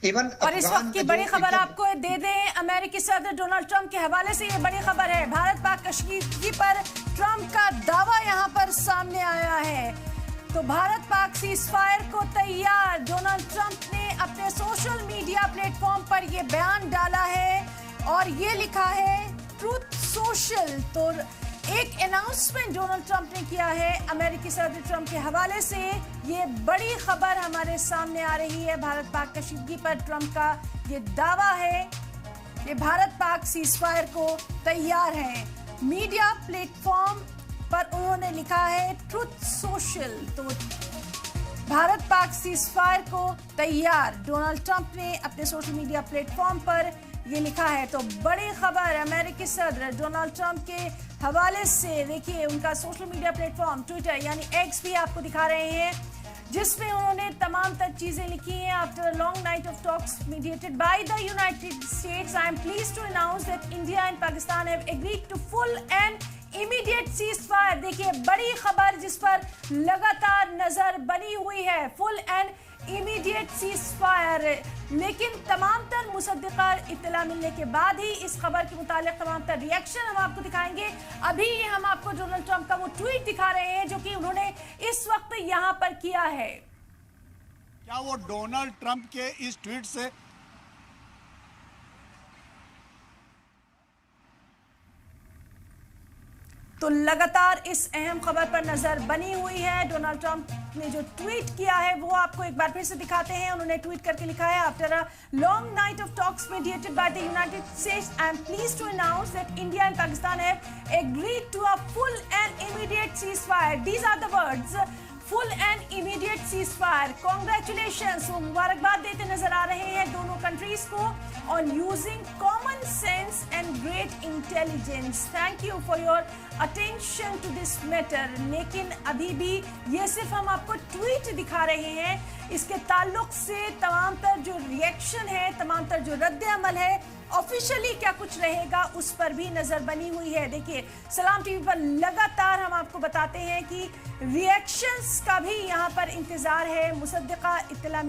Even اور اس وقت کی بڑی خبر آپ کو دے دیں، امریکی صدر ڈونلڈ ٹرمپ کے حوالے سے یہ بڑی خبر ہے۔ بھارت پاک کشیدگی پر ٹرمپ کا دعویٰ یہاں پر سامنے آیا ہے۔ تو بھارت پاک سیز فائر کو تیار، ڈونلڈ ٹرمپ نے اپنے سوشل میڈیا پلیٹ فارم پر یہ بیان ڈالا ہے اور یہ لکھا ہے ٹروتھ سوشل۔ تو ایک اناؤنسمنٹ ڈونلڈ ٹرمپ نے کیا ہے امریکی صدر ٹرمپ کے حوالے سے۔ یہ بڑی خبر ہمارے سامنے آ رہی ہے۔ بھارت پاک کشیدگی پر ٹرمپ کا یہ دعویٰ ہے کہ بھارت پاک سیز فائر کو تیار ہے۔ میڈیا پلیٹ فارم پر انہوں نے لکھا ہے ٹروتھ سوشل۔ تو بھارت پاک سیز فائر کو تیار، ڈونلڈ ٹرمپ نے اپنے سوشل میڈیا پلیٹ فارم پر یہ لکھا ہے۔ تو بڑی خبر امریکی صدر ڈونلڈ ٹرمپ کے حوالے سے، دیکھیے ان کا social media plate form Twitter یعنی ایکس بھی آپ کو دکھا رہے ہیں، جس میں انہوں نے تمام تر چیزیں لکھی ہیں۔ After long night of talks mediated by the United States, I am pleased to announce that India and Pakistan have agreed to full and immediate ceasefire. دیکھیے بڑی خبر جس پر لگاتار نظر بنی ہوئی ہے، فل اینڈ امیڈیٹ سیز فائر۔ لیکن تمام تر مصدقہ اطلاع ملنے کے بعد ہی اس خبر کے متعلق تمام تر ریئیکشن ہم آپ کو دکھائیں گے۔ ابھی ہم آپ کو ڈونلڈ ٹرمپ کا وہ ٹویٹ دکھا رہے ہیں جو کہ انہوں نے اس وقت یہاں پر کیا ہے۔ کیا وہ ڈونلڈ ٹرمپ کے اس ٹویٹ سے تو لگاتار اس اہم خبر پر نظر بنی ہوئی ہے۔ ڈونلڈ ٹرمپ نے جو ٹویٹ کیا ہے وہ آپ کو ایک بار پھر سے دکھاتے ہیں۔ انہوں نے ٹویٹ کر کے لکھا ہے after a long night of talks mediated by the United States, I am pleased to announce that India and Pakistan have agreed to a full and immediate ceasefire. These are the words, full and immediate ceasefire. Congratulations, وہ مبارکباد دیتے نظر آ رہے ہیں دونوں countries کو on using common sense and great intelligence. Thank you for your attention to this matter. لیکن ابھی بھی یہ صرف ہم آپ کو ٹویٹ دکھا رہے ہیں، اس کے تعلق سے تمام تر جو ریئیکشن ہے، تمام تر جو رد عمل ہے، آفیشلی کیا کچھ رہے گا اس پر بھی نظر بنی ہوئی ہے۔ دیکھیے سلام ٹی وی پر لگاتار ہم آپ کو بتاتے ہیں کہ ریئیکشنز کا بھی یہاں پر انتظار ہے۔ مصدقہ اطلاع